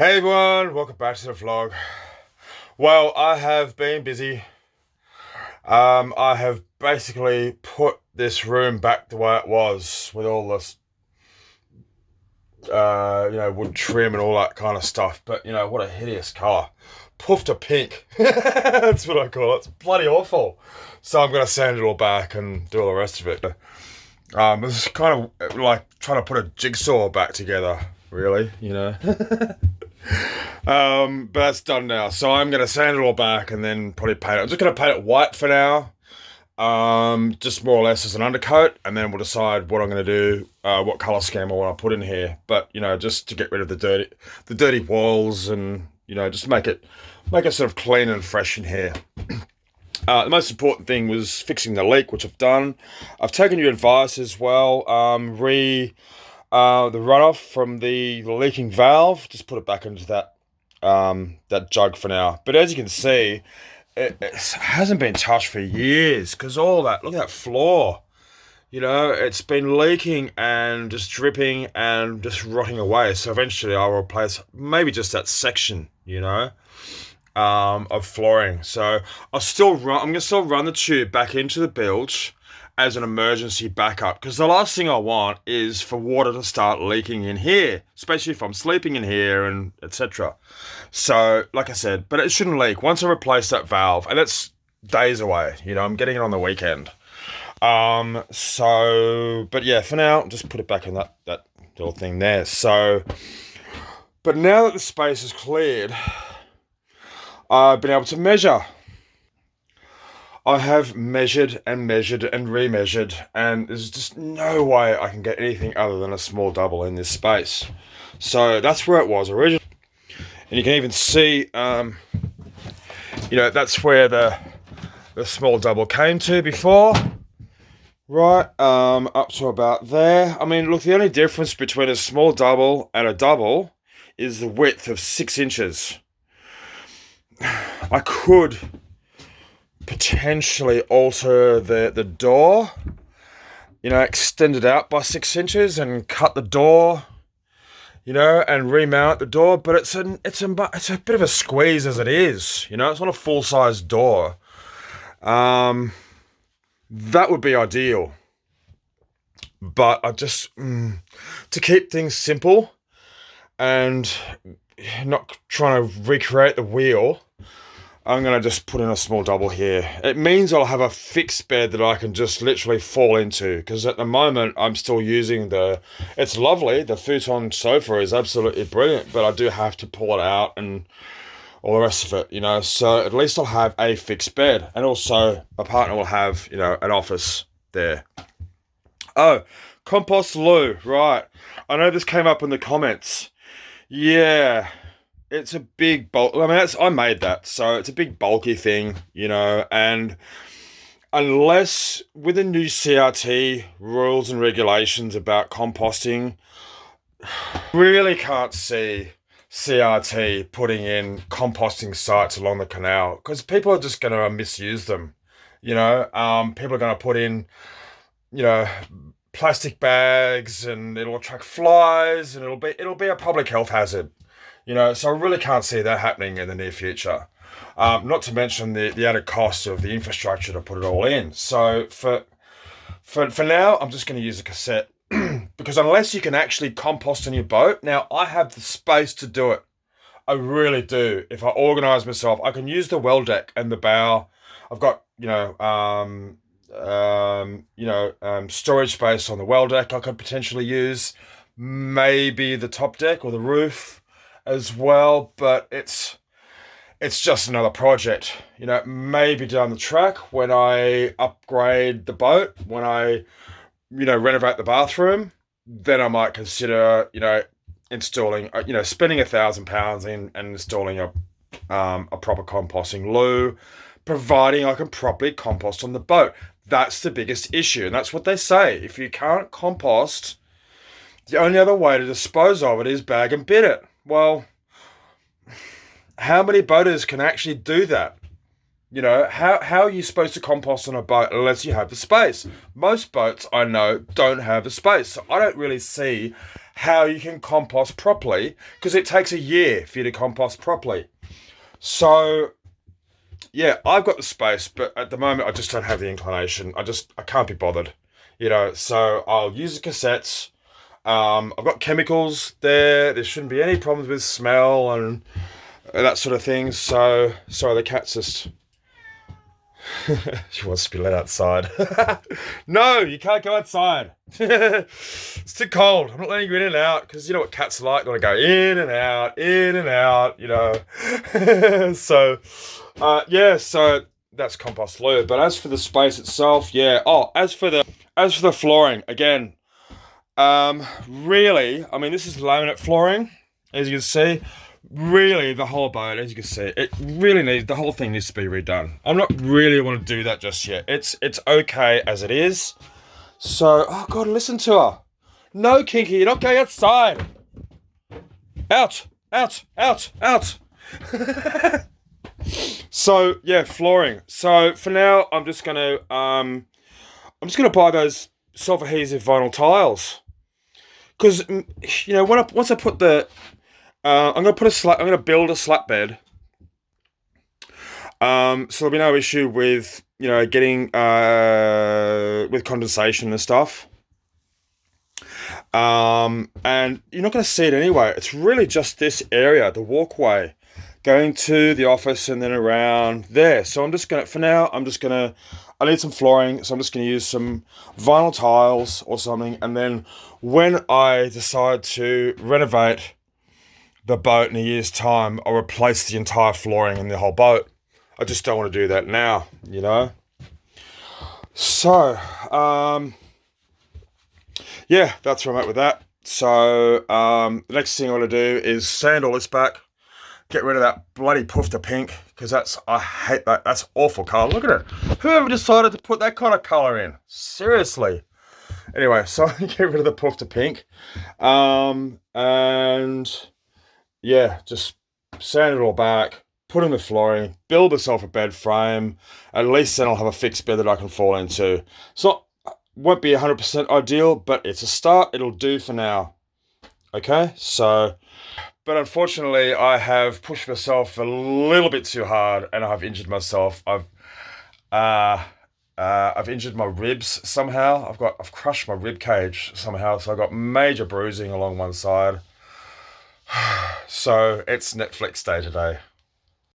Hey everyone, welcome back to the vlog. Well, I have been busy. I have basically put this room back the way it was with all this, wood trim and all that kind of stuff. But what a hideous color. Poof to pink. That's what I call it. It's bloody awful. So I'm gonna sand it all back and do all the rest of it. It's kind of like trying to put a jigsaw back together, really. But that's done now. So I'm gonna sand it all back and then probably paint it. I'm just gonna paint it white for now. Just more or less as an undercoat, and then we'll decide what I'm gonna do, what color scheme I want to put in here. But just to get rid of the dirty walls, and just make it sort of clean and fresh in here. The most important thing was fixing the leak, which I've done. I've taken your advice as well. The runoff from the leaking valve, just put it back into that jug for now. But as you can see, it hasn't been touched for years because all that, look at that floor. It's been leaking and just dripping and just rotting away. So eventually I'll replace maybe just that section, of flooring. So I'm gonna still run the tube back into the bilge as an emergency backup, because the last thing I want is for water to start leaking in here, especially if I'm sleeping in here and etc. So like I said, but it shouldn't leak once I replace that valve, and it's days away. I'm getting it on the weekend. But yeah, for now, just put it back in that little thing there. So, but now that the space is cleared, I've been able to measure. I have measured and measured and remeasured, and there's just no way I can get anything other than a small double in this space. So that's where it was originally. And you can even see, that's where the small double came to before. Right, up to about there. I mean, look, the only difference between a small double and a double is the width of 6 inches. I could potentially alter the door, extend it out by 6 inches and cut the door, and remount the door. But it's a bit of a squeeze as it is. It's not a full size door. That would be ideal. But I just to keep things simple and not trying to recreate the wheel, I'm going to just put in a small double here. It means I'll have a fixed bed that I can just literally fall into, because at the moment I'm still using it's lovely, the futon sofa is absolutely brilliant, but I do have to pull it out and all the rest of it, so at least I'll have a fixed bed, and also my partner will have, an office there. Oh, compost loo, right. I know this came up in the comments. Yeah. It's a big bulk. I mean, I made that, so it's a big bulky thing, and unless with the new CRT rules and regulations about composting, really can't see CRT putting in composting sites along the canal, because people are just going to misuse them. People are going to put in, plastic bags, and it'll attract flies, and it'll be a public health hazard. So I really can't see that happening in the near future. Not to mention the added cost of the infrastructure to put it all in. So for now, I'm just going to use a cassette, because unless you can actually compost in your boat, now I have the space to do it. I really do. If I organise myself, I can use the well deck and the bow. I've got storage space on the well deck. I could potentially use maybe the top deck or the roof as well, but it's just another project. Maybe down the track when I upgrade the boat, when I renovate the bathroom, then I might consider installing spending £1,000 in and installing a proper composting loo, providing I can properly compost on the boat. That's the biggest issue, and that's what they say. If you can't compost, the only other way to dispose of it is bag and bin it. Well, how many boaters can actually do that? How are you supposed to compost on a boat unless you have the space? Most boats I know don't have the space, so I don't really see how you can compost properly, because it takes a year for you to compost properly. So yeah, I've got the space, but at the moment I just don't have the inclination. I can't be bothered, So I'll use the cassettes. I've got chemicals there. There shouldn't be any problems with smell and that sort of thing. So sorry, the cat's just she wants to be let outside. No, you can't go outside. It's too cold. I'm not letting you in and out because you know what cats are like. They want to go in and out, in and out. So, yeah. So that's compost loo. But as for the space itself, yeah. Oh, as for the flooring, again, really, I mean, this is laminate flooring, as you can see. Really, the whole boat, as you can see, the whole thing needs to be redone. I'm not really want to do that just yet. It's okay as it is. So, oh God, listen to her. No, Kinky, you're not going outside. Out, out, out, out. So, yeah, flooring. So for now, I'm just gonna buy those self-adhesive vinyl tiles. Because, once I put I'm gonna build a slat bed. So there'll be no issue with getting with condensation and stuff. And you're not gonna see it anyway. It's really just this area, the walkway, going to the office and then around there. So for now, I need some flooring, so I'm just gonna use some vinyl tiles or something. And then when I decide to renovate the boat in a year's time, I'll replace the entire flooring in the whole boat. I just don't want to do that now, So, yeah, that's where I'm at with that. So, the next thing I want to do is sand all this back, get rid of that bloody poofter pink, because I hate that. That's awful colour. Look at it. Whoever decided to put that kind of colour in? Seriously. Anyway, so I get rid of the poofter pink. And yeah, just sand it all back, put in the flooring, build myself a bed frame. At least then I'll have a fixed bed that I can fall into. Won't be 100% ideal, but it's a start. It'll do for now. Okay, so, but unfortunately, I have pushed myself a little bit too hard, and I've injured myself. I've injured my ribs somehow. I've crushed my rib cage somehow, so I've got major bruising along one side. So it's Netflix day today.